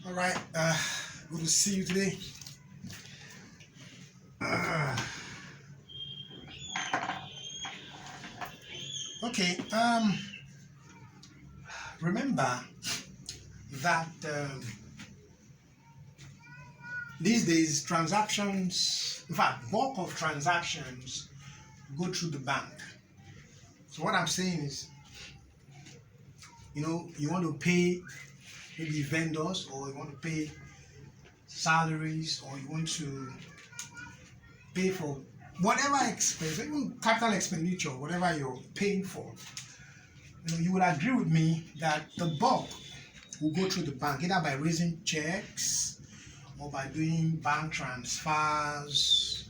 All right, good to see you today. Uh, okay, remember that these days transactions, in fact, bulk of transactions go through the bank. So what I'm saying is, you want to pay maybe vendors, or you want to pay salaries, or you want to pay for whatever expense, even capital expenditure, whatever you're paying for. You would agree with me that the bulk will go through the bank, either by raising checks or by doing bank transfers.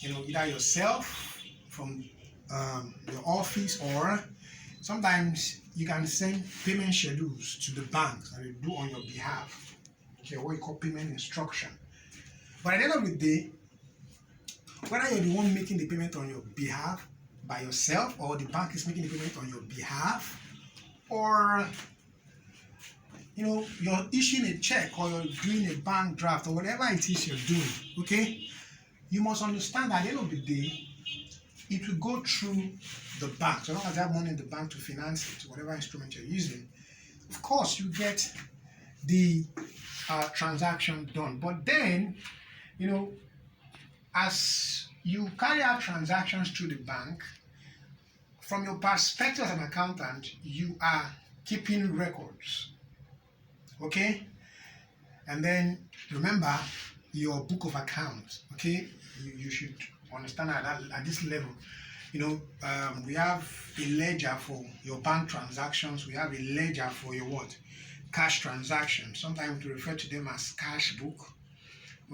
Either yourself from your office, or sometimes you can send payment schedules to the banks that they do on your behalf. Okay, what you call payment instruction. But at the end of the day, whether you're the one making the payment on your behalf by yourself, or the bank is making the payment on your behalf, or you're issuing a check, or you're doing a bank draft, or whatever it is you're doing, okay, you must understand that at the end of the day, it will go through the bank. So long as you have money in the bank to finance it, whatever instrument you're using, of course you get the transaction done. But then, as you carry out transactions through the bank, from your perspective as an accountant, you are keeping records, okay? And then remember your book of accounts, okay? You should understand at this level. We have a ledger for your bank transactions. We have a ledger for your cash transactions. Sometimes we refer to them as cash book,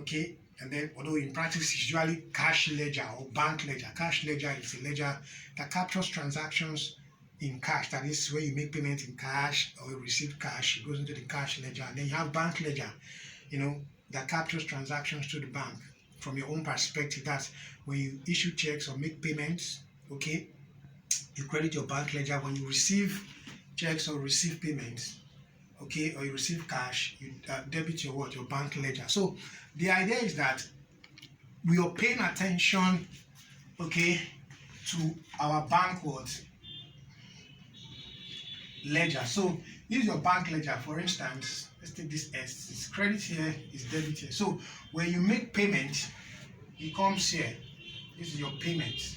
okay? And then, although in practice it's usually cash ledger or bank ledger. Cash ledger is a ledger that captures transactions in cash. That is where you make payment in cash, or you receive cash, it goes into the cash ledger. And then you have bank ledger, that captures transactions to the bank from your own perspective. That's when you issue checks or make payments, okay, you credit your bank ledger. When you receive checks or receive payments, okay, or you receive cash, you debit your bank ledger. So the idea is that we are paying attention, okay, to our bank ledger. So this is your bank ledger. For instance, let's take this S. It's credit here, it's debit here. So when you make payment, it comes here. This is your payment.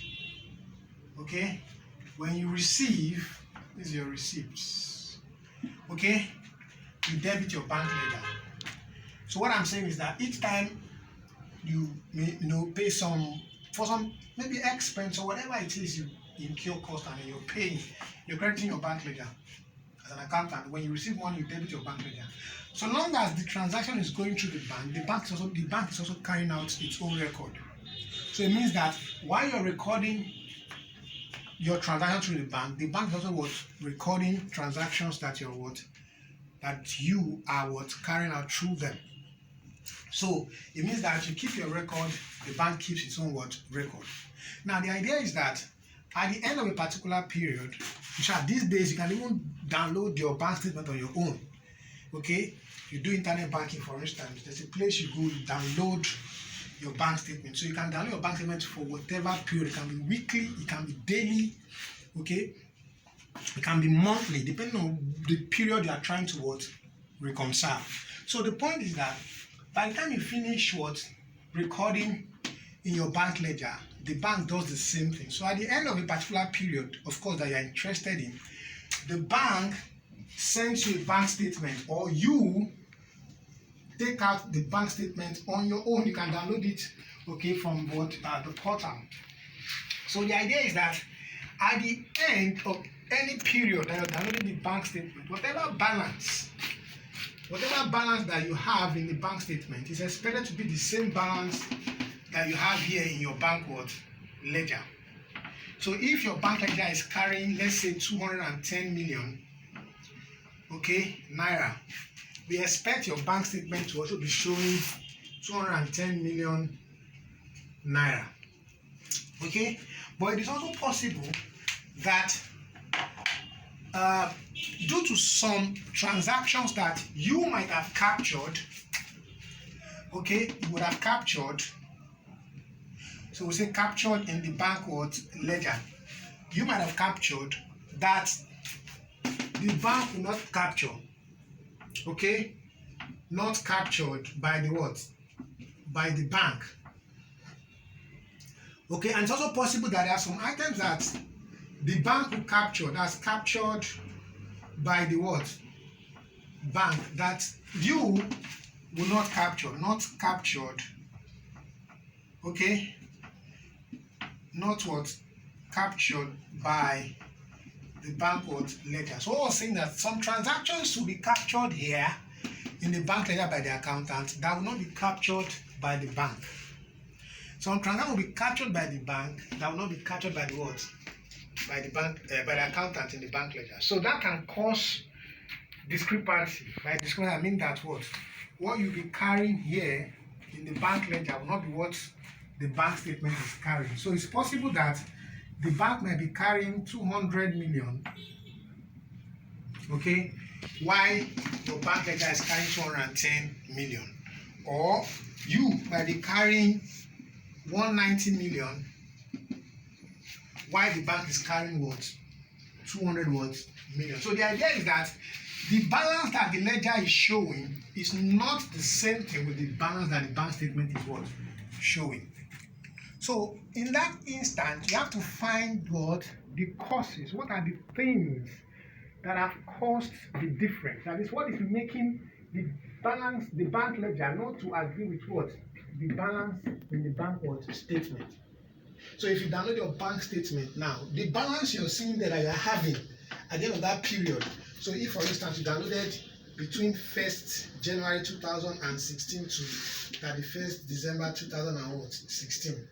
Okay? When you receive, this is your receipts. Okay? You debit your bank ledger. So what I'm saying is that each time you pay for some maybe expense or whatever it is you incur cost, and you're crediting your bank ledger. As an accountant, when you receive money, you debit your bank ledger. So long as the transaction is going through the bank, the bank is also carrying out its own record. So it means that while you're recording your transaction through the bank is also recording transactions that you are carrying out through them. So it means that you keep your record, the bank keeps its own record. Now the idea is that at the end of a particular period, these days you can even download your bank statement on your own. Okay, you do internet banking, for instance, there's a place you go, you download your bank statement. So you can download your bank statement for whatever period. It can be weekly, it can be daily, okay, it can be monthly, depending on the period you are trying to reconcile. So the point is that by the time you finish recording in your bank ledger, the bank does the same thing. So at the end of a particular period, of course, that you're interested in, the bank sends you a bank statement, or you take out the bank statement on your own. You can download it, okay, from the portal. So the idea is that at the end of any period that you're downloading the bank statement, whatever balance that you have in the bank statement is expected to be the same balance that you have here in your bank ledger. So if your bank ledger is carrying, let's say, 210 million, okay, naira, we expect your bank statement to also be showing 210 million naira. Okay, but it is also possible that due to some transactions that you might have captured, okay, you would have captured, so we say captured in the bank what ledger, you might have captured that the bank will not capture, okay, not captured by the what? By the bank. Okay, and it's also possible that there are some items that the bank will capture, that's captured by the what? Bank, that you will not capture, not captured, okay, not what? Captured by the bank what? Ledger. So I was saying that some transactions will be captured here in the bank ledger by the accountant that will not be captured by the bank. Some transactions will be captured by the bank that will not be captured by the what? By the bank, by the accountant in the bank ledger. So that can cause discrepancy. By discrepancy, I mean that what you'll be carrying here in the bank ledger will not be what the bank statement is carrying. So it's possible that the bank might be carrying 200 million, okay, while your bank ledger is carrying 210 million. Or you might be carrying 190 million while the bank is carrying what? 200 what? Million. So the idea is that the balance that the ledger is showing is not the same thing with the balance that the bank statement is what? Showing. So in that instant, you have to find what? The causes. What are the things that have caused the difference? That is what is making the balance, the bank ledger not to agree with what? The balance in the bank what? Statement. So if you download your bank statement now, the balance you're seeing there that you're having at the end of that period. So if, for instance, you downloaded between 1st January 2016 to 31st December 2016.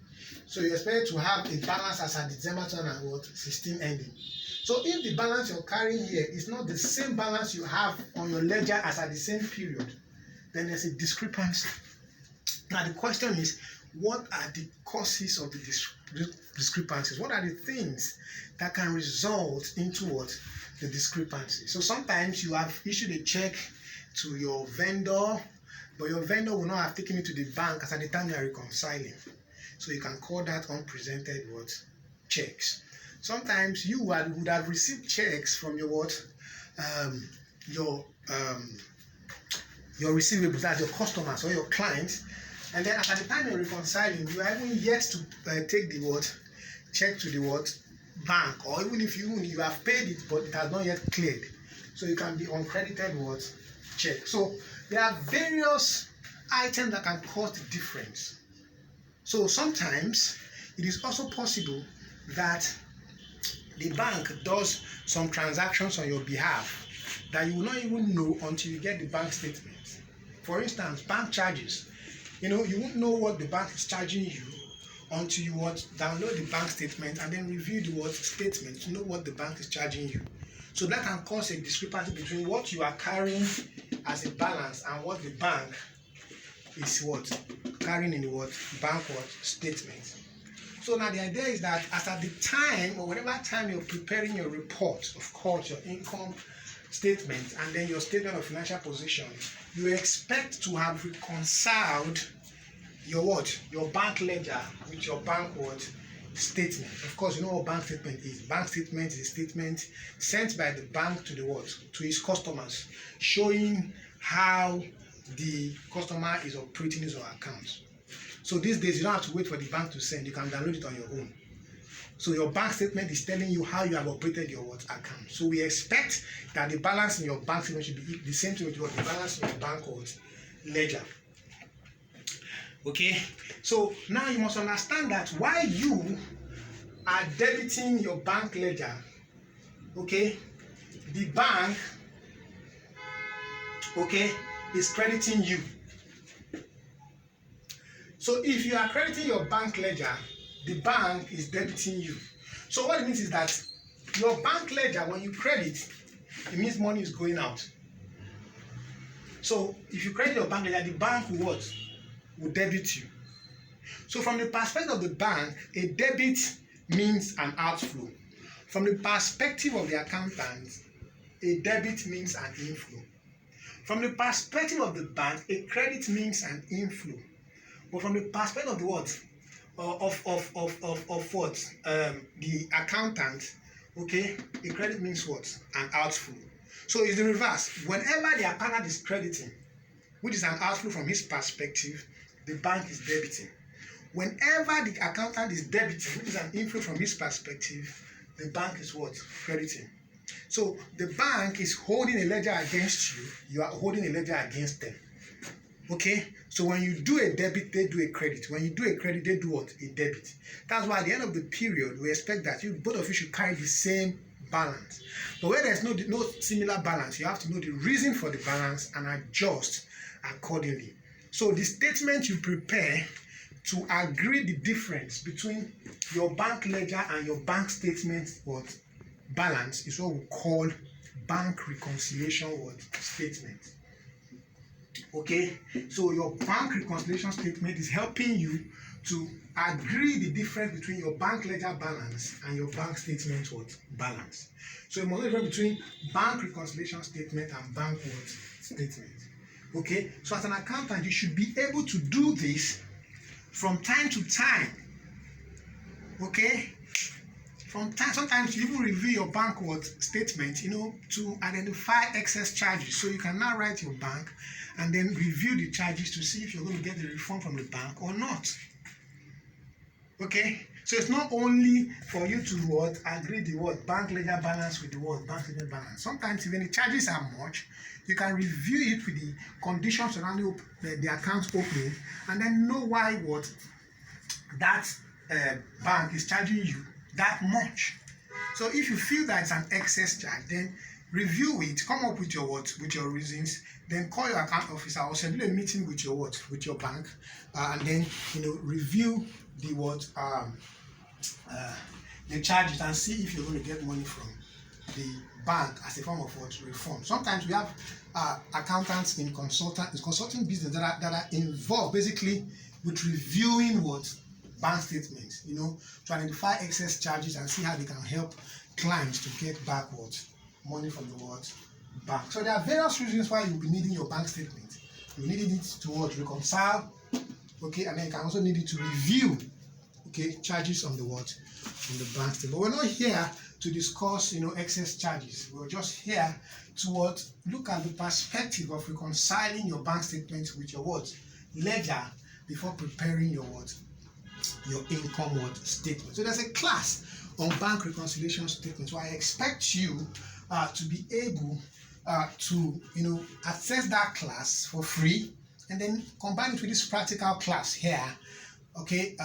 So you expect to have a balance as at December 2016 ending. So if the balance you're carrying here is not the same balance you have on your ledger as at the same period, then there's a discrepancy. Now the question is, what are the causes of the discrepancies? What are the things that can result into what? The discrepancy. So sometimes you have issued a check to your vendor, but your vendor will not have taken it to the bank as at the time you are reconciling. So you can call that unpresented what? Checks. Sometimes you would have received checks from your what? Your receivables, that's your customers or your clients, and then at the time you're reconciling, you haven't yet to take the what? Check to the what? Bank, or even if you have paid it but it has not yet cleared, so you can be uncredited what? Check. So there are various items that can cause the difference. So sometimes it is also possible that the bank does some transactions on your behalf that you will not even know until you get the bank statement. For instance, bank charges. You won't know what the bank is charging you until you download the bank statement and then review the statement to know what the bank is charging you. So that can cause a discrepancy between what you are carrying as a balance and what the bank is carrying in the bank statement. So now the idea is that as at the time or whatever time you're preparing your report, of course your income statement and then your statement of financial position, you expect to have reconciled your your bank ledger with your bank statement. Of course, you know what bank statement is. Bank statement is a statement sent by the bank to to its customers, showing how the customer is operating his account. So these days you don't have to wait for the bank to send, you can download it on your own. So your bank statement is telling you how you have operated your account. So we expect that the balance in your bank statement should be the same thing with the balance in your bank ledger. Okay, so now you must understand that while you are debiting your bank ledger, okay, the bank, okay, is crediting you. So if you are crediting your bank ledger, the bank is debiting you. So what it means is that your bank ledger, when you credit, it means money is going out. So if you credit your bank ledger, the bank will debit you. So from the perspective of the bank, a debit means an outflow. From the perspective of the accountant, a debit means an inflow. From the perspective of the bank, a credit means an inflow. But from the perspective of the what? Of what? The accountant, okay, a credit means what? An outflow. So it's the reverse. Whenever the accountant is crediting, which is an outflow from his perspective, the bank is debiting. Whenever the accountant is debiting, which is an inflow from his perspective, the bank is what? Crediting. So the bank is holding a ledger against you, you are holding a ledger against them. Okay? So when you do a debit, they do a credit. When you do a credit, they do what? A debit. That's why at the end of the period, we expect that both of you should carry the same balance. But where there's no similar balance, you have to know the reason for the balance and adjust accordingly. So the statement you prepare to agree the difference between your bank ledger and your bank statement what balance is what we call bank reconciliation what statement. Okay, so your bank reconciliation statement is helping you to agree the difference between your bank ledger balance and your bank statement what balance. So you must know the difference between bank reconciliation statement and bank what statement. Okay, so as an accountant, you should be able to do this from time to time. Okay, sometimes you even review your bank what statement, to identify excess charges. So you can now write your bank and then review the charges to see if you're going to get the refund from the bank or not. Okay, so it's not only for you to what agree the what bank ledger balance with the what bank ledger balance. Sometimes even the charges are much, you can review it with the conditions surrounding the account opening and then know why what that bank is charging you that much. So if you feel that it's an excess charge, then review it, come up with your what with your reasons, then call your account officer or schedule a meeting with your what with your bank, and then review the what the charges and see if you're going to get money from the bank as a form of what refund. Sometimes we have accountants in consulting business that are involved basically with reviewing what bank statements, to identify excess charges and see how they can help clients to get back what money from the what bank. So there are various reasons why you'll be needing your bank statement. You need it to what reconcile, okay, and then you can also need it to review, okay, charges on the what from the bank statement. But we're not here to discuss excess charges. We're just here to what look at the perspective of reconciling your bank statement with your what ledger before preparing your what your income what statement. So there's a class on bank reconciliation statement. So I expect you to be able to access that class for free and then combine it with this practical class here, okay,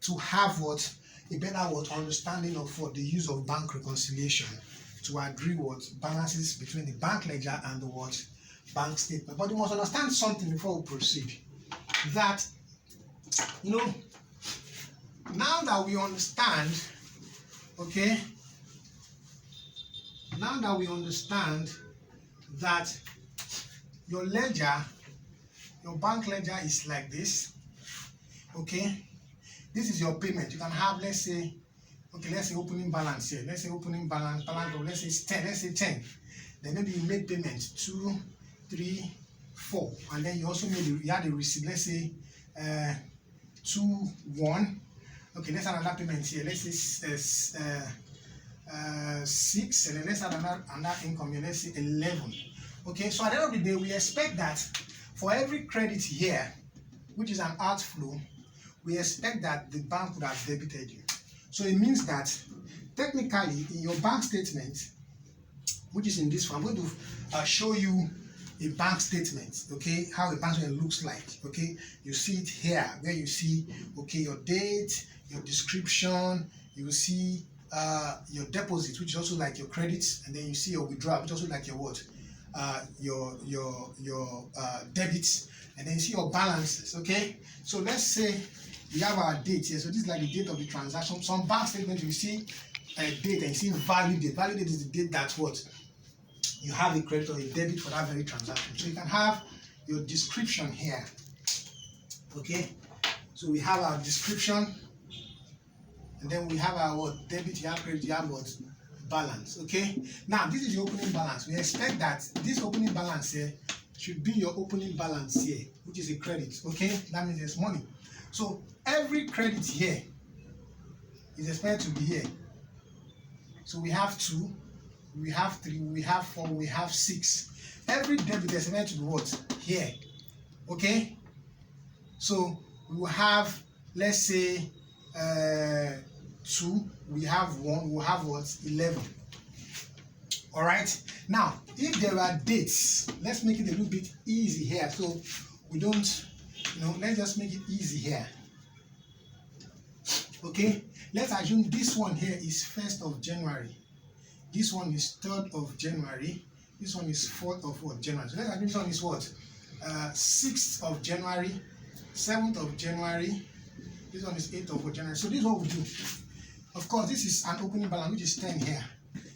to have what a better what understanding of what the use of bank reconciliation to agree what balances between the bank ledger and the what bank statement. But you must understand something before we proceed, that now that we understand, okay, now that we understand that your ledger, your bank ledger is like this, okay, this is your payment. You can have, let's say opening balance here. Let's say opening balance of, let's say 10. Then maybe you make payment 2, 3, 4, and then you also you had a receipt. Let's say 2, 1. Okay, let's add another payment here. Let's say 6, and then let's add another income here. Let's say 11. Okay, so at the end of the day, we expect that for every credit here, which is an outflow, we expect that the bank would have debited you. So it means that technically in your bank statement, which is in this form, I'm going to show you a bank statement, okay, how a bank statement looks like, okay. You see it here, where you see, okay, your date, your description, you will see your deposit, which is also like your credits, and then you see your withdrawal, which is also like your what, your debits, and then you see your balances, okay. So let's say we have our date here. So this is like the date of the transaction. Some bank statements you see a date and you see value date. Value date is the date that what you have a credit or a debit for that very transaction. So you can have your description here. Okay. So we have our description, and then we have our what debit, you have credit, you have what balance. Okay, now this is the opening balance. We expect that this opening balance here should be your opening balance here, which is a credit. Okay, that means there's money. So every credit here is expected to be here. So we have 2, we have 3, we have 4, we have 6. Every debit is expected to be what? Here. Okay, so we will have, let's say 2, we have 1, we will have what? 11. All right, now if there are dates, let's make it a little bit easy here, so we don't, let's just make it easy here. Okay, let's assume this one here is 1st of January, this one is 3rd of January, this one is 4th of what? January. So let's assume this one is what? 6th of January, 7th of January, this one is 8th of January. So this is what we do. Of course, this is an opening balance, which is 10 here.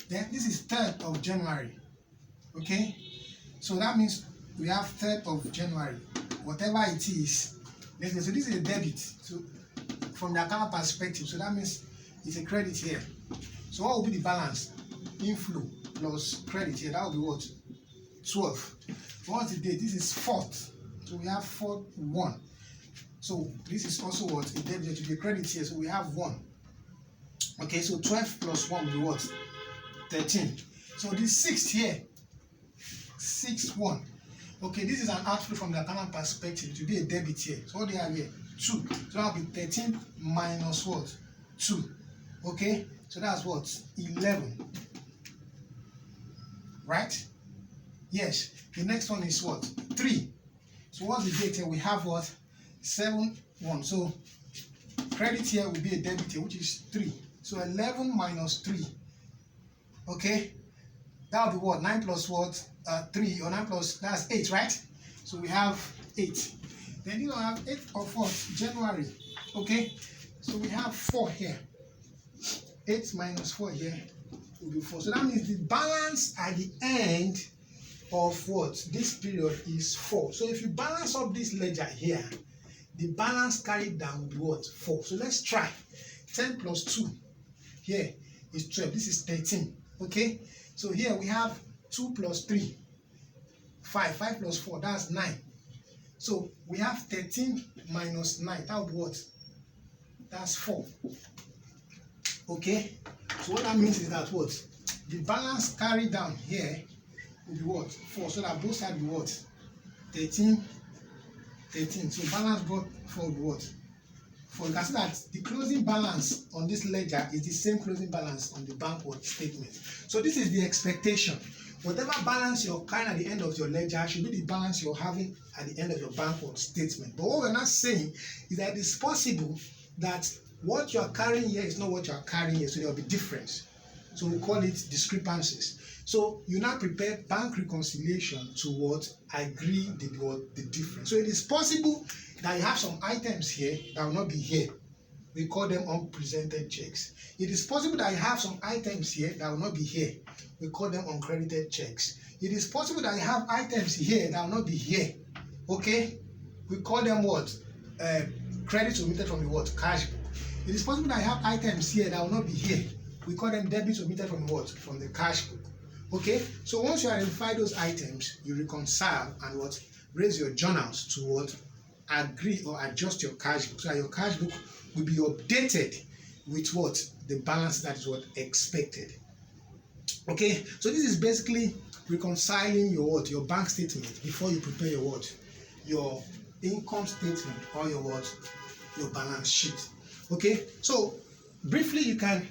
Then this is 3rd of January. Okay, so that means we have 3rd of January, whatever it is. Let's say, so this is a debit. So from the account perspective, so that means it's a credit here. So what will be the balance? Inflow plus credit here. That will be what? 12. What's the date? This is 4th. So we have 4th 1. So this is also what? A debit to the credit here. So we have 1. Okay, so 12 plus 1 will be what? 13. So this 6th here, 6 1. Okay, this is an outflow from the account perspective to be a debit here. So what do you have here? 2. So that will be 13 minus what? 2. Okay, so that's what? 11. Right? Yes. The next one is what? 3. So what's the date here? We have what? 7 1. So credit here will be a debit here, which is 3. So 11 minus 3. Okay, that will be what? 9 plus what? 3, or 9 plus, that's 8, right? So we have 8. Then you have 8 of what? January. Okay, so we have 4 here. 8 minus 4 here will be 4. So that means the balance at the end of what? This period is 4. So if you balance up this ledger here, the balance carried down will be what? 4. So let's try. 10 plus 2 here is 12. This is 13. Okay, so here we have 2 plus 3, 5. 5 plus 4, that's 9. So we have 13 minus 9. That would be what? That's 4. Okay, so what that means is that what? The balance carried down here will be what? 4. So that both sides will be what? 13, 13. So balance brought 4 will be what? 4. You can see that the closing balance on this ledger is the same closing balance on the bank statement. So this is the expectation. Whatever balance you're carrying at the end of your ledger should be the balance you're having at the end of your bank statement. But what we're not saying is that it's possible that what you're carrying here is not what you're carrying here, so there'll be difference. So we call it discrepancies. So you now prepare bank reconciliation to what? Agree the difference. So it is possible that you have some items here that will not be here. We call them unpresented checks. It is possible that you have some items here that will not be here. We call them uncredited checks. It is possible that you have items here that will not be here. Okay? We call them what? Credits omitted from the what? Cash book. It is possible that you have items here that will not be here. We call them debits omitted from what? From the cash book. Okay? So once you identify those items, you reconcile and what? Raise your journals to what? Agree or adjust your cash book so that your cash book will be updated with what? The balance that is what? Expected. Okay? So this is basically reconciling your what? Your bank statement before you prepare your what? Your income statement or your what? Your balance sheet. Okay? So briefly you can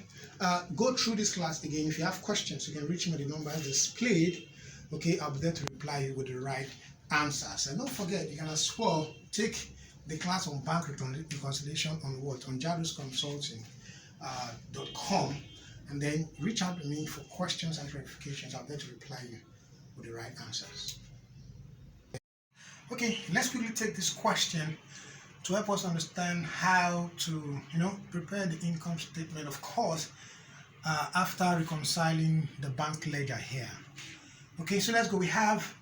go through this class again. If you have questions, you can reach me at the number displayed. Okay, I'll be there to reply you with the right answers. And don't forget, you can as well take the class on bank reconciliation on what? On jarvisconsulting.com, and then reach out to me for questions and clarifications. I'll be there to reply you with the right answers. Okay, let's quickly take this question to help us understand how to, prepare the income statement, of course, after reconciling the bank ledger here. Okay, so let's go. We have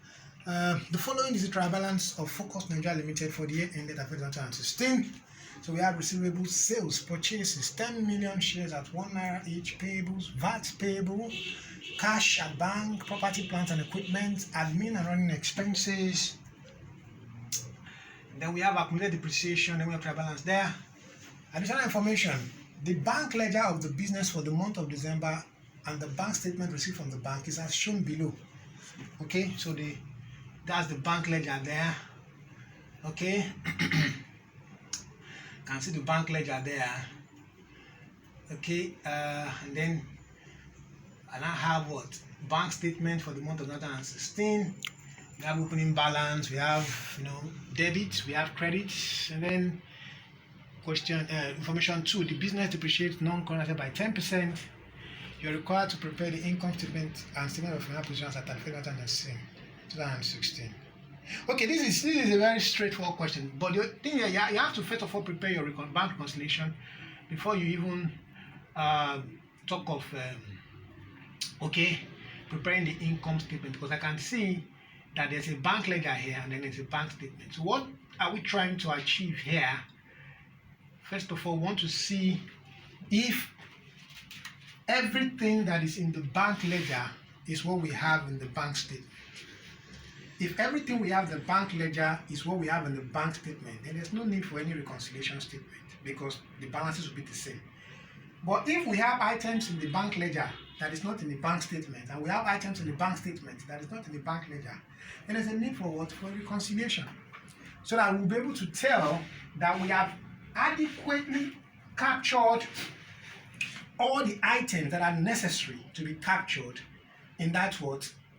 the following is the trial balance of Focus Nigeria Limited for the year ended April 2016. So we have receivables, sales, purchases, 10 million shares at 1 naira each, payables, VAT payable, cash at bank, property, plant and equipment, admin and running expenses. Then we have accumulated depreciation, then we have trial balance there. Additional information, the bank ledger of the business for the month of December and the bank statement received from the bank is as shown below. Okay, so that's the bank ledger there. Okay, can see the bank ledger there. Okay, and then I now have what? Bank statement for the month of 2016. We have opening balance, we have debit, we have credit, and then question information 2, the business depreciates non-current by 10%. You're required to prepare the income statement and statement of financial positions at 2016. Okay, this is a very straightforward question, but the thing is, you have to first of all prepare your bank reconciliation before you even talk of preparing the income statement, because I can see that there's a bank ledger here and then there's a bank statement. So what are we trying to achieve here? First of all, we want to see if everything that is in the bank ledger is what we have in the bank statement. If everything we have in the bank ledger is what we have in the bank statement, then there's no need for any reconciliation statement because the balances will be the same. But if we have items in the bank ledger that is not in the bank statement, and we have items in the bank statement that is not in the bank ledger, then there's a need for what? For reconciliation. So that we'll be able to tell that we have adequately captured all the items that are necessary to be captured in that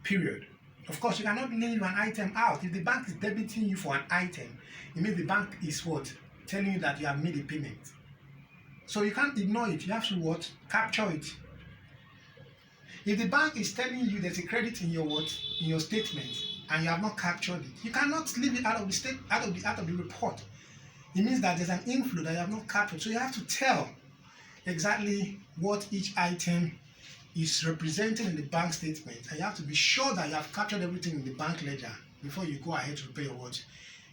period. Of course, you cannot leave an item out. If the bank is debiting you for an item, it means the bank is telling you that you have made a payment. So you can't ignore it. You have to capture it. If the bank is telling you there's a credit in your statement and you have not captured it, you cannot leave it out of the report. It means that there's an inflow that you have not captured. So you have to tell exactly what each item is represented in the bank statement, and you have to be sure that you have captured everything in the bank ledger before you go ahead to prepare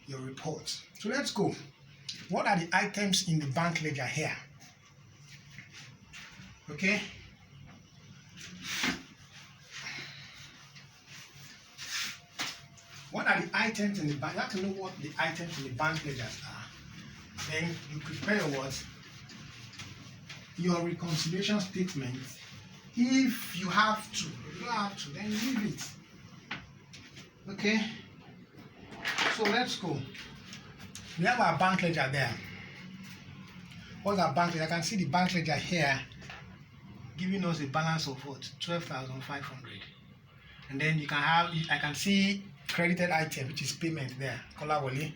your report. So let's go. What are the items in the bank ledger here? Okay. What are the items in the bank? You have to know what the items in the bank ledgers are. Then you prepare your reconciliation statement. If you have to, if you don't have to, then leave it. Okay. So let's go. We have our bank ledger there. What's our bank ledger? I can see the bank ledger here giving us a balance of 12,500. And then I can see credited item, which is payment there, Kolawole.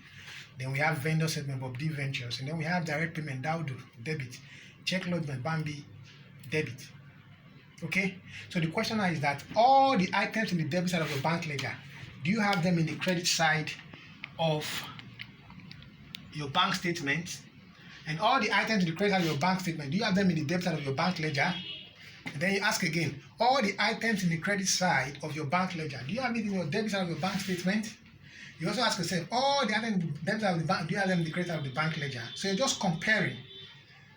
Then we have vendor settlement, Bob D Ventures. And then we have direct payment, Daudu, debit. Check lodgement, Bambi, debit. Okay? So the question now is that all the items in the debit side of your bank ledger, do you have them in the credit side of your bank statement? And all the items in the credit side of your bank statement, do you have them in the debit side of your bank ledger? And then you ask again, all the items in the credit side of your bank ledger, do you have it in your debit side of your bank statement? You also ask yourself, all the items in the debit side of the bank, do you have them in the credit side of the bank ledger? So you're just comparing.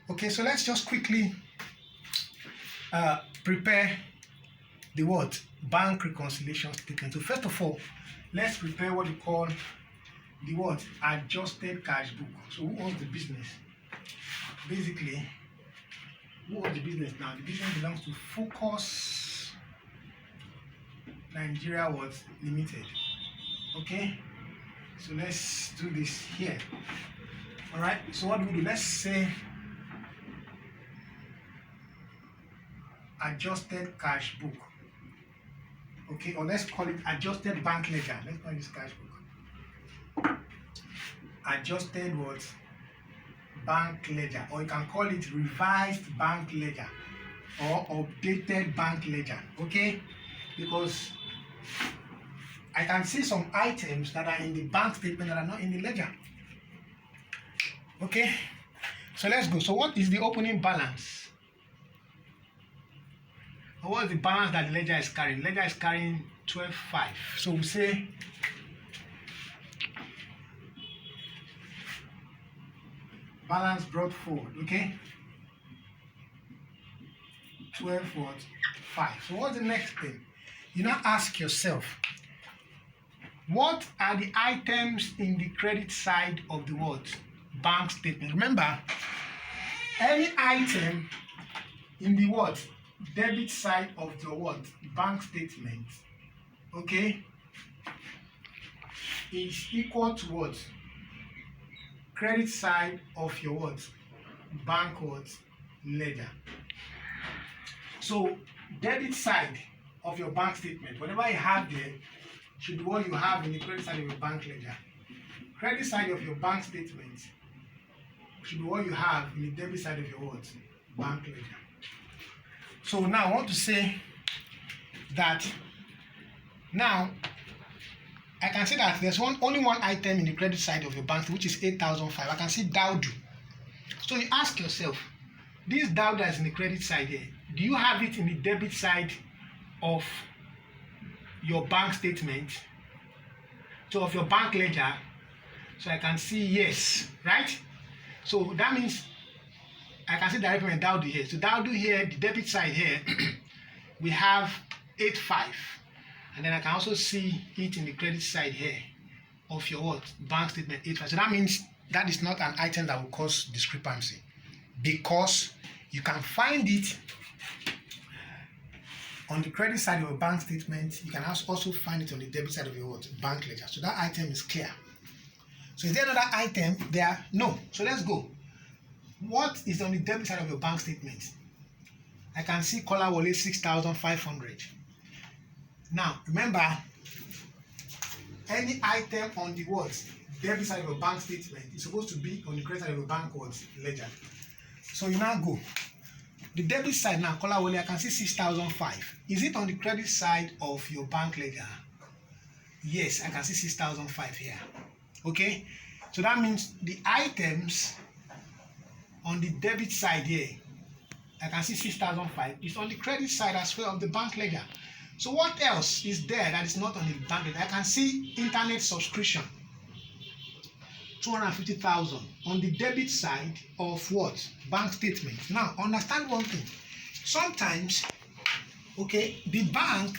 Okay, so let's just quickly prepare the bank reconciliation statement. So first of all, let's prepare what we call the adjusted cash book. So who owns the business? Basically, who owns the business now? The business belongs to Focus Nigeria Limited. Okay, so let's do this here. All right, so what do we do? Let's say adjusted cash book. Okay, or let's call it adjusted bank ledger. Let's call this cash book. Adjusted bank ledger, or you can call it revised bank ledger or updated bank ledger. Okay, because I can see some items that are in the bank statement that are not in the ledger. Okay, so let's go. So what is the opening balance? Or what is the balance that the ledger is carrying? Ledger is carrying 12.5. So we say balance brought forward, okay? 12 what? 5. So what's the next thing? You now ask yourself, what are the items in the credit side of the what? Bank statement. Remember, any item in the what? Debit side of the what? Bank statement, okay, is equal to what? Credit side of your what? Bank what? Ledger. So debit side of your bank statement, whatever you have there, should be what you have in the credit side of your bank ledger. Credit side of your bank statement should be what you have in the debit side of your what? Bank ledger. So now I want to say that now I can say that there's only one item in the credit side of your bank, which is 8,005. I can see Daudu. So you ask yourself, this Daudu is in the credit side here. Do you have it in the debit side of your bank statement? So of your bank ledger? So I can see yes, right? So that means I can see direct payment Daudu here. So Daudu here, the debit side here, we have 85. And then I can also see it in the credit side here of your what? Bank statement 85. So that means that is not an item that will cause discrepancy, because you can find it on the credit side of your bank statement. You can also find it on the debit side of your what? Bank ledger. So that item is clear. So is there another item there? No. So let's go. What is on the debit side of your bank statement? I can see Kola Wole 6,500. Now remember, any item on the what? Debit side of your bank statement is supposed to be on the credit side of your bank what? Ledger. So you now go. The debit side now, Kola Wole, I can see 6,005. Is it on the credit side of your bank ledger? Yes, I can see 6,005 here. Okay? So that means the items on the debit side here, I can see 6,005. It's on the credit side as well of the bank ledger. So what else is there that is not on the bank ledger? I can see internet subscription, 250,000 on the debit side of what? Bank statement. Now understand one thing. Sometimes, okay, the bank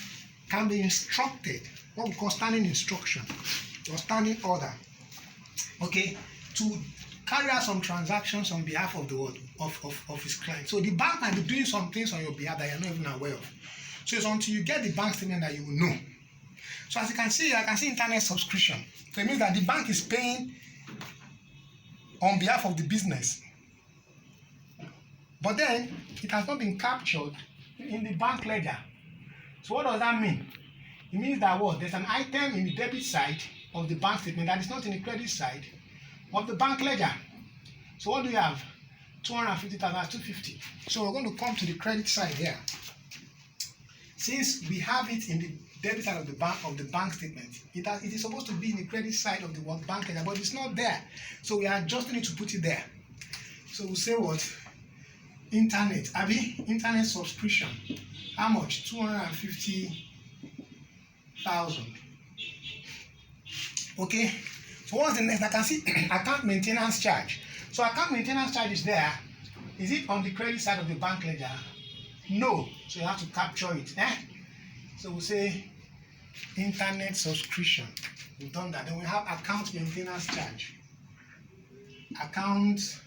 can be instructed, what we call standing instruction or standing order, okay, to carry out some transactions on behalf of the world of his client. So the bank might be doing some things on your behalf that you're not even aware of. So it's until you get the bank statement that you will know. So as you can see, I can see internet subscription. So it means that the bank is paying on behalf of the business. But then it has not been captured in the bank ledger. So what does that mean? It means that what? There's an item in the debit side of the bank statement that is not in the credit side of the bank ledger. So what do we have? 250,000, 250. So we're going to come to the credit side here. Since we have it in the debit side of the bank statement, it is supposed to be in the credit side of the bank ledger, but it's not there. So we are adjusting it to put it there. So we'll say what? Internet subscription. How much? 250,000. Okay. So what's the next? I can see account maintenance charge. So account maintenance charge is there. Is it on the credit side of the bank ledger? No. So you have to capture it. So we'll say internet subscription. We've done that. Then we have account maintenance charge. Account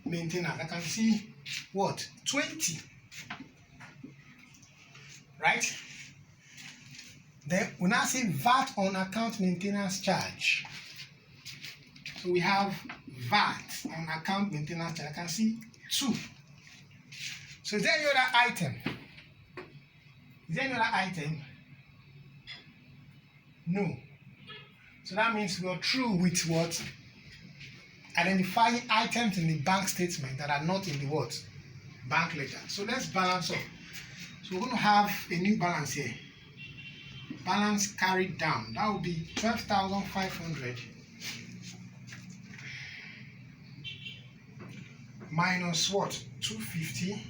maintenance. I can see what? 20. Right? Then we now see VAT on account maintenance charge. So we have VAT on account maintenance charge. I can see 2. So is there any other item? Is there any other item? No. So that means we are through with what? Identifying items in the bank statement that are not in the what? Bank ledger. So let's balance up. So we're going to have a new balance here. Balance carried down. That will be 12,500 minus what? 250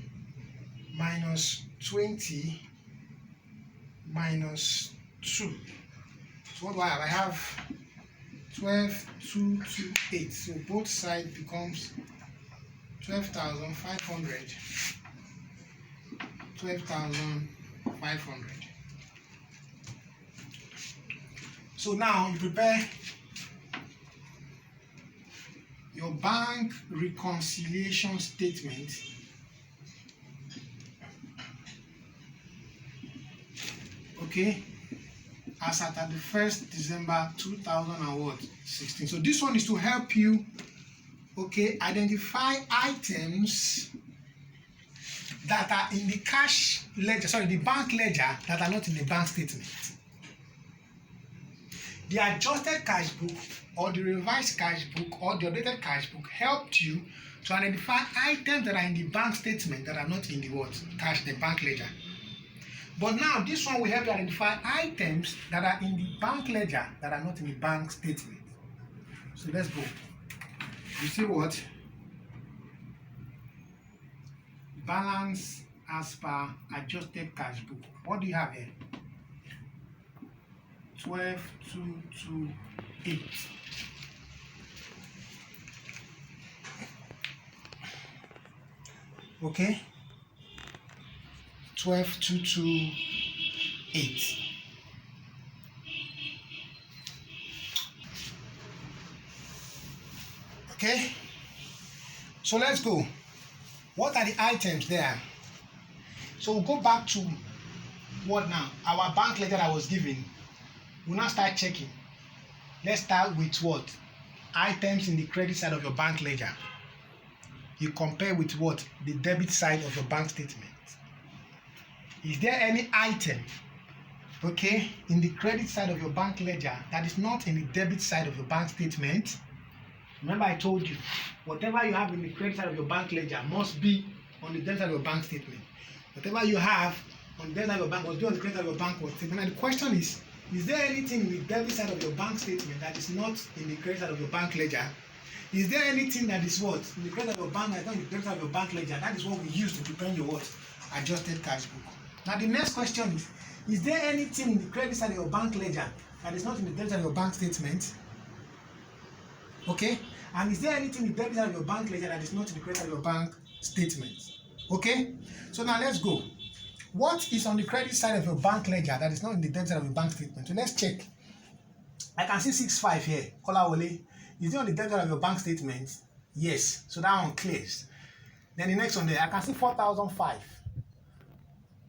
minus 20 minus 2. So what do I have? I have 12,228. So both sides becomes 12,500. 12,500. So now you prepare your bank reconciliation statement. Okay, as at the 1st December 2016. So this one is to help you, okay, identify items that are in the cash ledger, sorry, the bank ledger that are not in the bank statement. The adjusted cash book or the revised cash book or the updated cash book helped you to identify items that are in the bank statement that are not in the what? Cash, the bank ledger. But now this one will help you identify items that are in the bank ledger that are not in the bank statement. So let's go. You see what? Balance as per adjusted cash book. What do you have here? 12,228. Okay, 12,228. Okay, so let's go. What are the items there? So we'll go back to what now? Our bank ledger I was given. We'll now start checking. Let's start with what? Items in the credit side of your bank ledger. You compare with what? The debit side of your bank statement. Is there any item, okay, in the credit side of your bank ledger that is not in the debit side of your bank statement? Remember I told you, whatever you have in the credit side of your bank ledger must be on the debit side of your bank statement. Whatever you have on the debit side of your bank must be on the credit side of your bank statement. And the question is there anything in the debit side of your bank statement that is not in the credit side of your bank ledger? Is there anything that is what? In the credit side of your bank that is not in the debit side of your bank ledger? That is what we use to prepare your what? Adjusted cash book. Now the next question is there anything in the credit side of your bank ledger that is not in the debit side of your bank statement? Okay? And is there anything in the debit side of your bank ledger that is not in the credit side of your bank statement? Okay? So now let's go. What is on the credit side of your bank ledger that is not in the debit side of your bank statement? So let's check. I can see 65 here. Kolawole. Is it on the debit side of your bank statement? Yes. So that one clears. Then the next one there, I can see 4,005.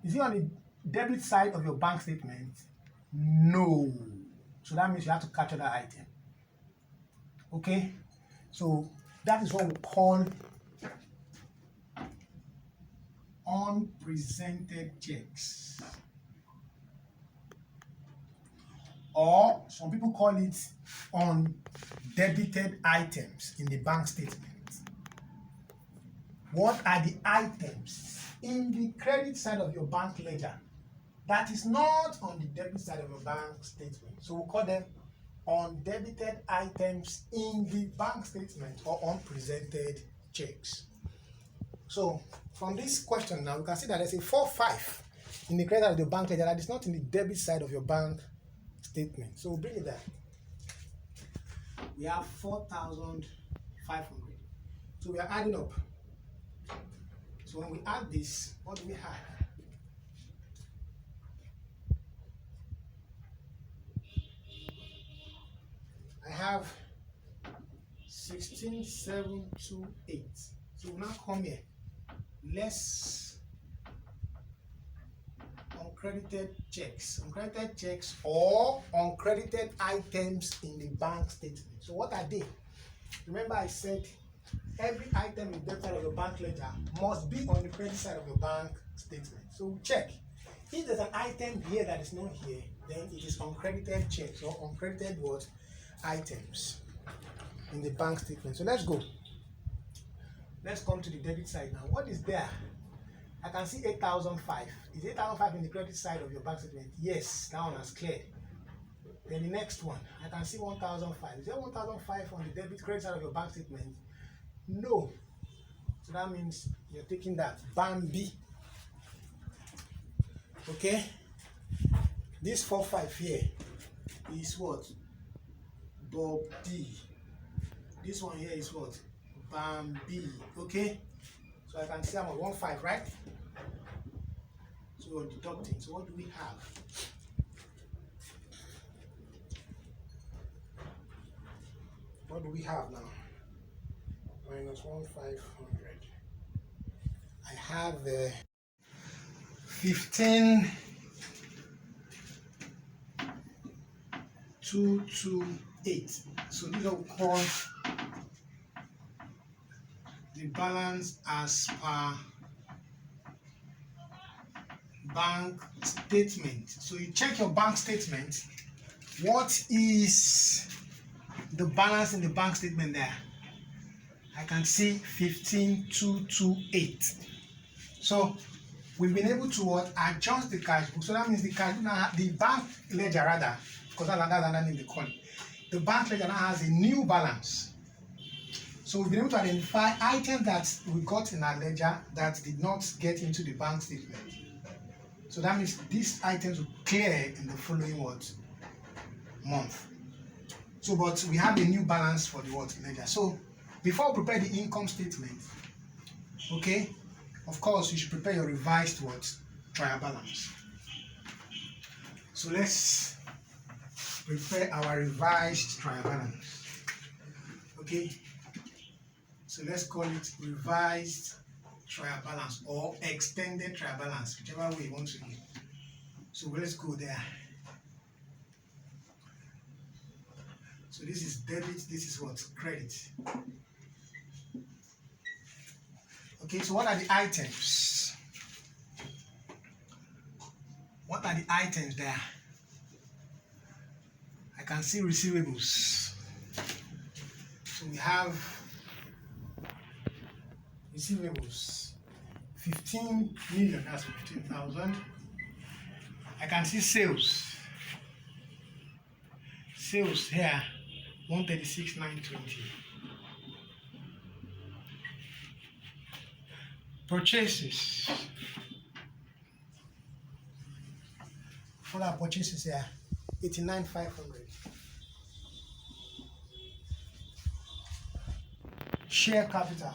Is it on the debit side of your bank statement? No. So that means you have to capture that item. Okay? So that is what we call unpresented checks. Or some people call it undebited items in the bank statement. What are the items in the credit side of your bank ledger that is not on the debit side of your bank statement? So we'll call them undebited items in the bank statement or unpresented checks. So from this question now, we can see that there's a 4,500 in the credit side of the bank ledger that is not in the debit side of your bank statement. So we'll bring it down. We have 4,500. So we are adding up. So when we add this, what do we have? I have 16,728. So we now come here. Less uncredited checks. Uncredited checks or uncredited items in the bank statement. So what are they? Remember I said every item in the debit side of your bank ledger must be on the credit side of your bank statement. So we check. If there's an item here that is not here, then it is uncredited checks or uncredited what? Items in the bank statement. So let's go. Let's come to the debit side now. What is there? I can see 8,005. Is 8,005 in the credit side of your bank statement? Yes, that one has cleared. Then the next one, I can see 1,005. Is there 1,005 on the debit credit side of your bank statement? No. So that means you're taking that. Bambi. Okay? This 4,500 here is what? Bob D. This one here is what? Bambi. Okay? So I can see I'm on 1.5, right? So we're deducting. So what do we have? What do we have now? Minus 1,500. I have 15,228. So these are called the balance as per bank statement. So you check your bank statement. What is the balance in the bank statement there? I can see 15,228. So we've been able to adjust the cash book. So that means the cash book, the bank ledger rather, because that's another name they call it. The bank ledger now has a new balance. So we've been able to identify items that we got in our ledger that did not get into the bank statement. So that means these items will clear in the following month. So but we have a new balance for the ledger. So before we prepare the income statement, okay, of course you should prepare your revised trial balance. So let's prepare our revised trial balance. Okay, so let's call it revised trial balance or extended trial balance, whichever way you want to do. So let's go there. So this is debit, this is credit. Okay, so what are the items? What are the items there? I can see receivables. So we have receivables, 15 million, that's 15,000. I can see sales. Sales here, 136,920. Purchases. What are purchases here? 89,500. Share capital.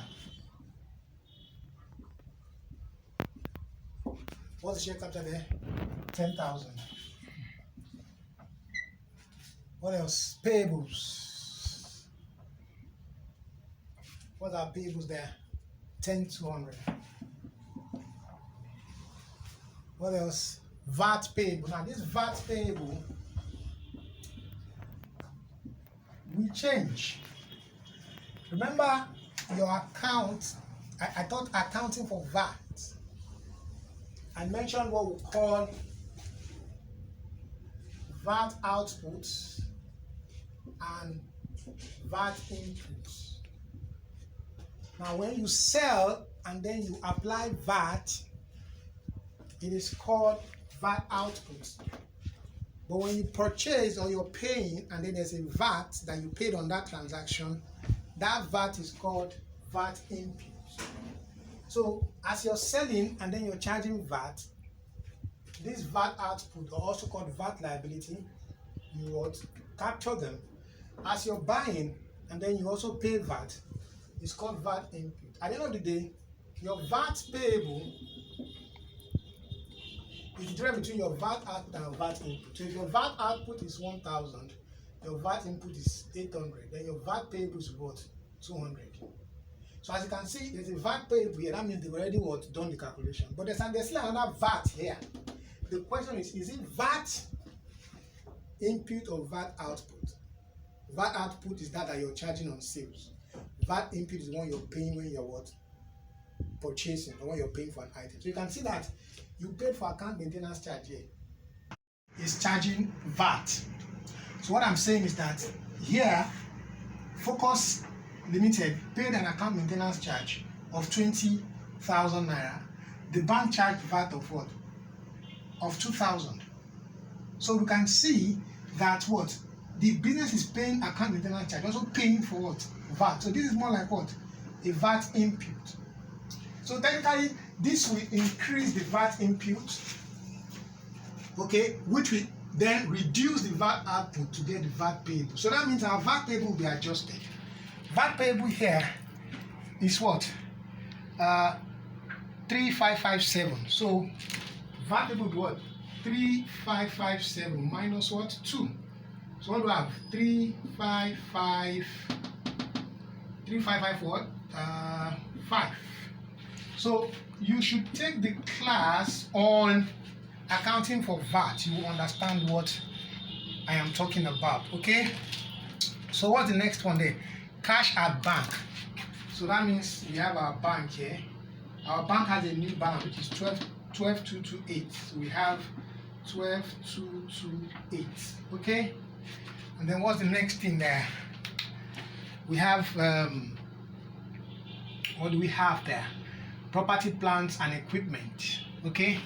What's the share capital there? 10,000. What else? Payables. What are payables there? 10,200. What else? VAT payable. Now this VAT payable will change. Remember your account, I thought accounting for VAT. I mentioned what we call VAT outputs and VAT inputs. Now when you sell and then you apply VAT, it is called VAT output. But when you purchase or you're paying and then there's a VAT that you paid on that transaction, that VAT is called VAT input. So as you're selling and then you're charging VAT, this VAT output, or also called VAT liability, you would capture them. As you're buying and then you also pay VAT, it's called VAT input. At the end of the day, your VAT payable is the difference between your VAT output and your VAT input. So if your VAT output is 1,000, your VAT input is 800, then your VAT payable is what? 200. So as you can see, there's a VAT payable here. That means they've already done the calculation. But there's still another VAT here. The question is it VAT input or VAT output? VAT output is that you're charging on sales. VAT input is the one you're paying when you're purchasing, or when you're paying for an item. So you can see that you paid for account maintenance charge here. It's charging VAT. So what I'm saying is that here, Focus Limited paid an account maintenance charge of 20,000 naira. The bank charged VAT of what? Of 2,000. So we can see that the business is paying account maintenance charge, also paying for what? VAT. So this is more like what? A VAT input. So technically, this will increase the VAT input, okay, which will then reduce the VAT output to get the VAT payable. So that means our VAT payable will be adjusted. VAT payable here is what? 3557. So VAT payable will be what? 3557 minus what? 2. So what do we have? 355 what? 5. So you should take the class on accounting for VAT. You will understand what I am talking about. Okay. So what's the next one there? Cash at bank. So that means we have our bank here. Our bank has a new balance which is 12,228. So we have 12,228. Okay. And then what's the next thing there? We have what do we have there? Property, plants, and equipment. Okay.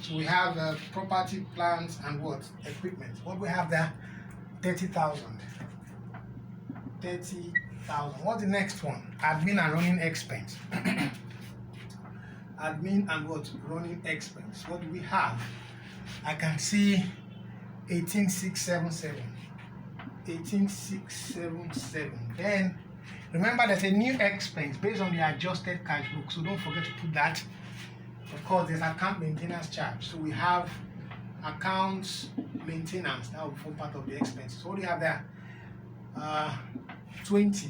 So we have property, plants, and what? Equipment. What do we have there? 30,000. 30,000. What's the next one? Admin and running expense. Admin and what? Running expense. What do we have? I can see 18,677. 18,677. Then remember there's a new expense based on the adjusted cash book. So don't forget to put that. Of course, there's account maintenance charge. So we have accounts maintenance. That will form part of the expenses. So what do you have there? 20.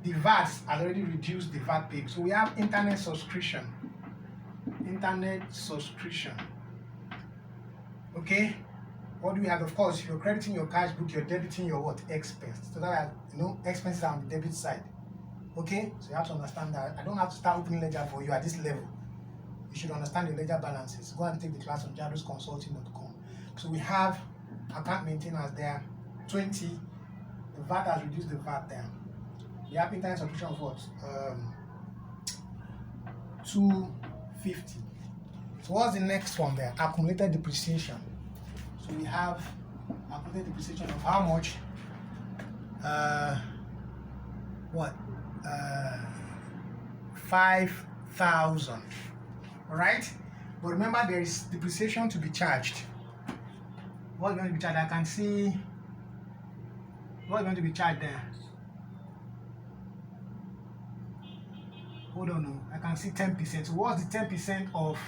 The VAT has already reduced the VAT payable. So we have internet subscription. Internet subscription. Okay. What do we have? Of course, if you're crediting your cash book, you're debiting your what? Expense. So that expenses are on the debit side. Okay. So you have to understand that. I don't have to start opening ledger for you at this level. You should understand the ledger balances. Go and take the class on jadosconsulting.com. So we have account maintenance there, 20. The VAT has reduced the VAT there. We have internet subscription of what? 250. So what's the next one there? Accumulated depreciation. So we have accumulated depreciation of how much? 5,000. All right. But remember, there is depreciation to be charged. What's going to be charged? I can see. What's going to be charged there? Hold on, no. I can see 10%. So what's the 10% of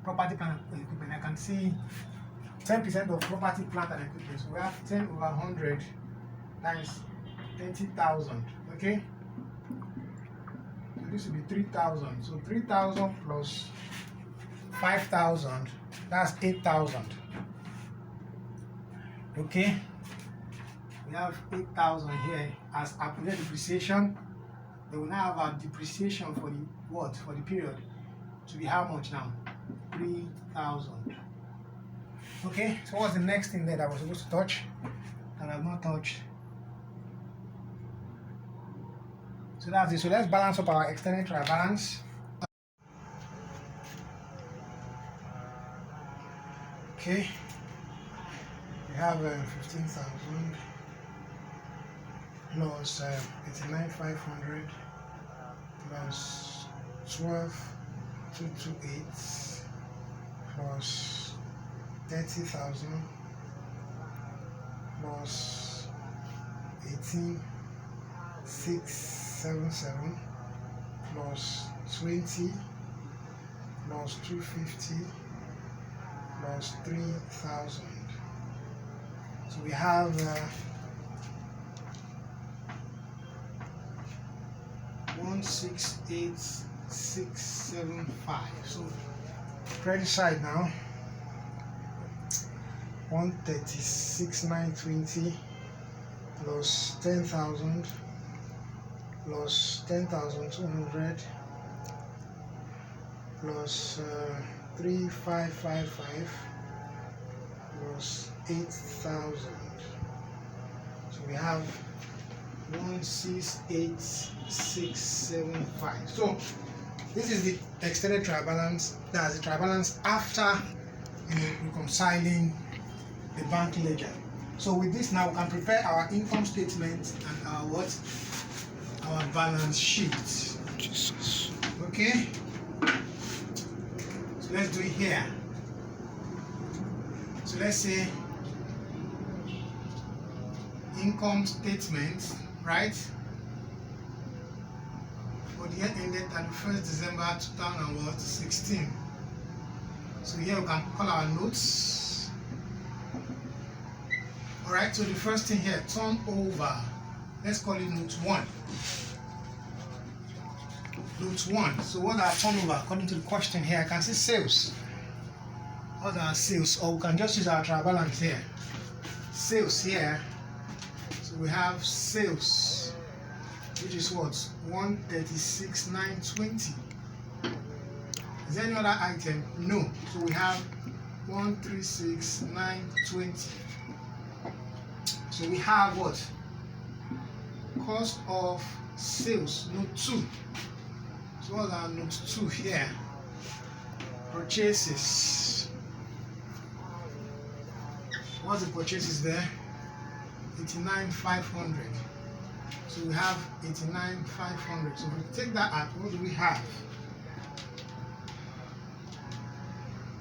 property, plant, and equipment? I can see 10% of property, plant, and equipment. So we have 10 over 100 times 30,000. Okay. So this will be 3,000. So 3,000 plus 5,000. That's 8,000. Okay. We have 8,000 here as accumulated depreciation. They will now have our depreciation for the what? For the period to be how much now? 3,000. Okay. So what's the next thing there that I was supposed to touch that I have not touched? So that's it. So let's balance up our extended trial balance. Okay. We have 15,000 plus 89,500 plus 12,228 plus 30,000 plus 18,677 plus 20 plus 250 plus 3,000. So we have 168,675. So credit side now 136,920 plus 10,000 plus 10,200 plus 3,555 plus 8,000. So we have 168,675. So this is the extended trial balance. That's the trial balance after reconciling the bank ledger. So with this now we can prepare our income statement and our what? Our balance sheet. Jesus. Okay. So let's do it here. So let's say income statement, right? For the year ended 31st December 2016. So here we can call our notes. Alright, so the first thing here, turnover. Let's call it note 1. Note 1. So what are turnover? According to the question here, I can see sales. What are sales? Or we can just use our trial balance here. Sales here. So we have sales, which is what? 136,920. Is there any other item? No. So we have 136,920. So we have what? Cost of sales, note 2. So what are note 2 here? Purchases. What's the purchases there? 89,500. So we have 89,500. So if we take that out, what do we have?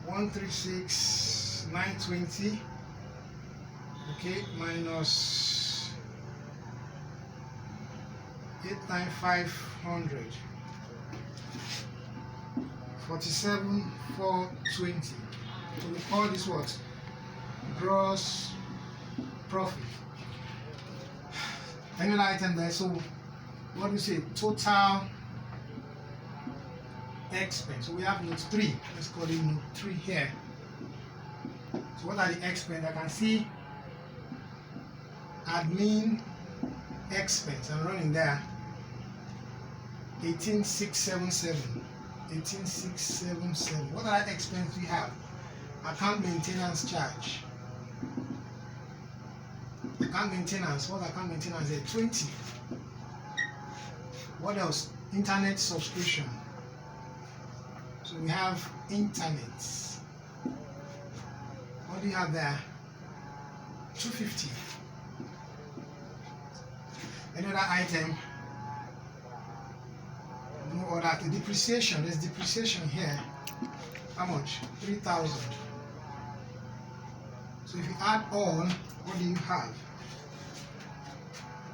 136,920. Okay, minus 8,500. 47,420. So we call this what? Gross profit. Any other item there? So what do we say? Total expense. So we have note 3. Let's call it note 3 here. So what are the expense? I can see admin expense. I'm running there. 18,677. 18,677. What other expense do we have? Account maintenance charge. Account maintenance. What account maintenance is 20. What else? Internet subscription. So we have internet. What do you have there? 250. Any other item? No other. The depreciation. There's depreciation here. How much? 3,000. So if you add all, what do you have?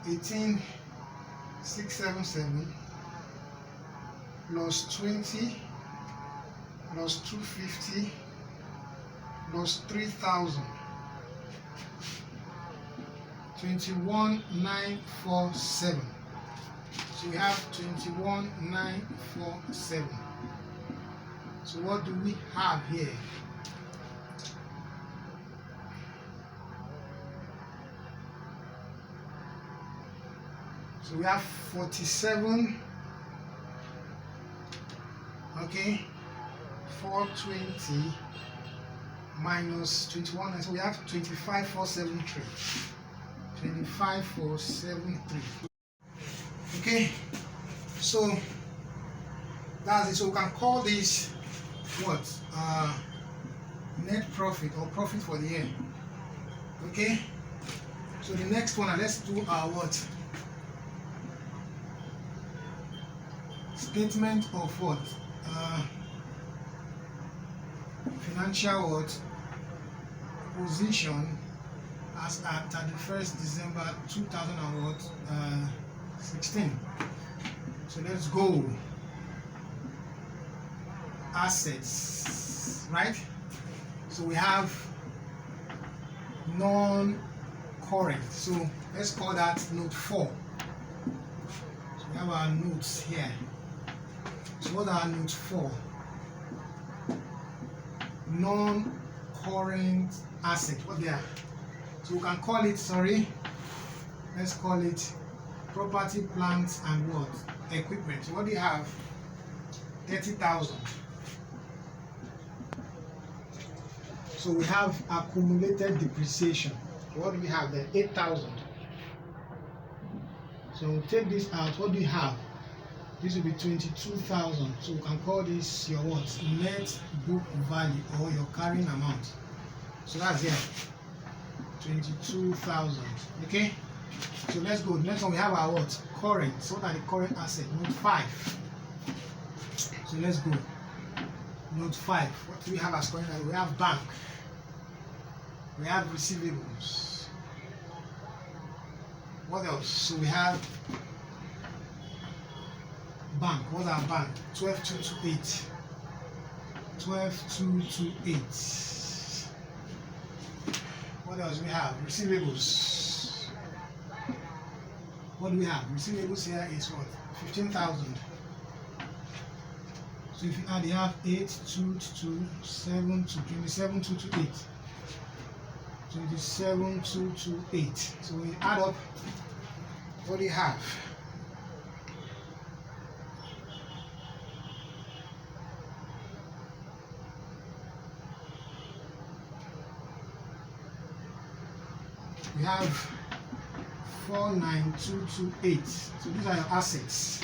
18,677 plus 20 plus 250 plus 3,000. 21,947. So we have 21,947. So what do we have here? So we have 47. Okay, 420 minus 21, and so we have 25,473. 25,473. Okay, so that's it. So we can call this what? Net profit or profit for the year. Okay, so the next one, let's do our what? Statement of what? Financial what? Position as at 31st December 2016. So let's go. Assets, right? So we have non-current. So let's call that note 4. So we have our notes here. So what are note 4? Non-current asset. What they are? So we can call it, let's call it property, plants, and what? Equipment. So what do you have? 30,000. So we have accumulated depreciation. What do we have there? 8,000. So we'll take this out. What do you have? This will be 22,000. So we can call this your what? Net book value or your carrying amount. So that's here. 22,000. Okay. So let's go. Next one we have our what? Current. So what are the current assets? Note 5. So let's go. Note 5. What do we have as current? We have bank. We have receivables. What else? So we have bank. What's our bank? 12228. 12228. What else do we have? Receivables. What do we have? Receivables here is what? 15,000. So if you add, you have 8,227 to 27,228. 27,228. So we add up, what do you have? We have 49228. So these are your assets.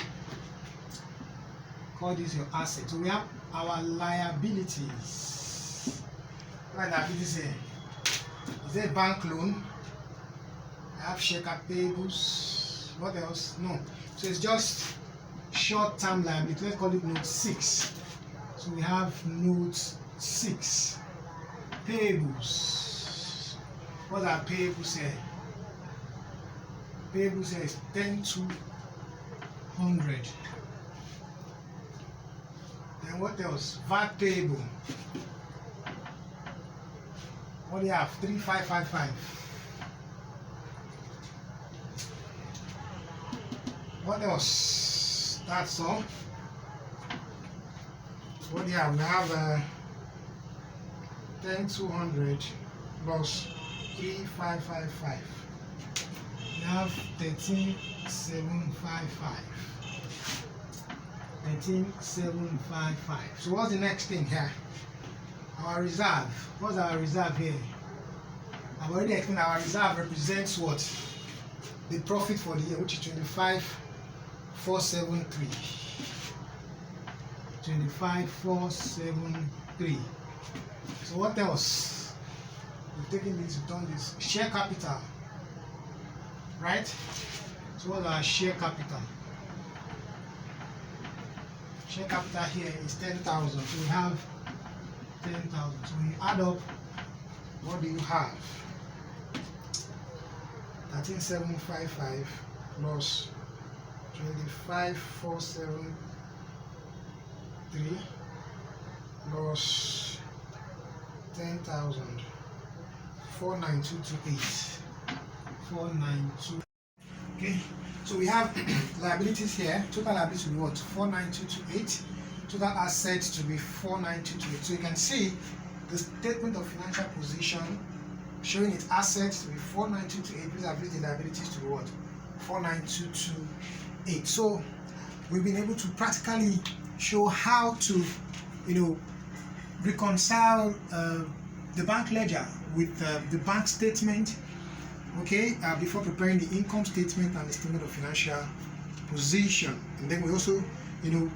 Call this your assets. So we have our liabilities. What are liabilities here? Is there a bank loan? I have share cap payables. What else? No. So it's just short-term liability. Let's call it note 6. So we have note 6. Payables. What are payables here? Payables here is 10,200. Then what else? VAT payable. What do you have? 3,555. What else? That's all. What do you have? We have 10,200 plus 3,555. We have 13,755. 13,755. So what's the next thing here? Our reserve. What's our reserve here? I've already explained our reserve represents what? The profit for the year, which is 25,473. 25,473. So what else? We've taken this, we've done this. Share capital. Right? So what's our share capital? Share capital here is 10,000. So we have 10,000. So when you add up, what do you have? 13,755 plus 25,473 plus 10,000. 49228. 492. Okay, so we have liabilities here. Total liabilities will be what? 49228. Total assets to be 49228. So you can see the statement of financial position showing its assets to be 49228, vis-a-vis the liabilities to be what? 49228. So we've been able to practically show how to, reconcile the bank ledger with the bank statement, okay, before preparing the income statement and the statement of financial position. And then we also,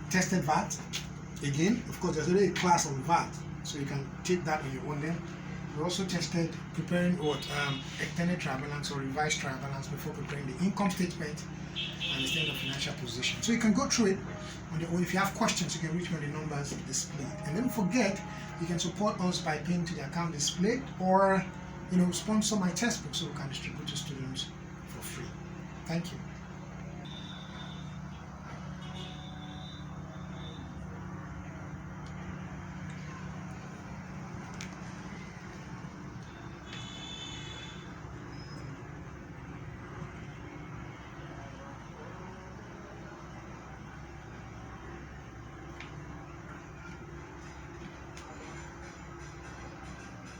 tested VAT. Again, of course, there's already a class on VAT, so you can take that on your own. Then we also tested preparing extended trial balance or revised trial balance before preparing the income statement and the statement of financial position. So you can go through it on your own. If you have questions, you can reach me on the numbers displayed. And don't forget, you can support us by paying to the account displayed, or sponsor my textbook so we can distribute to students for free. Thank you.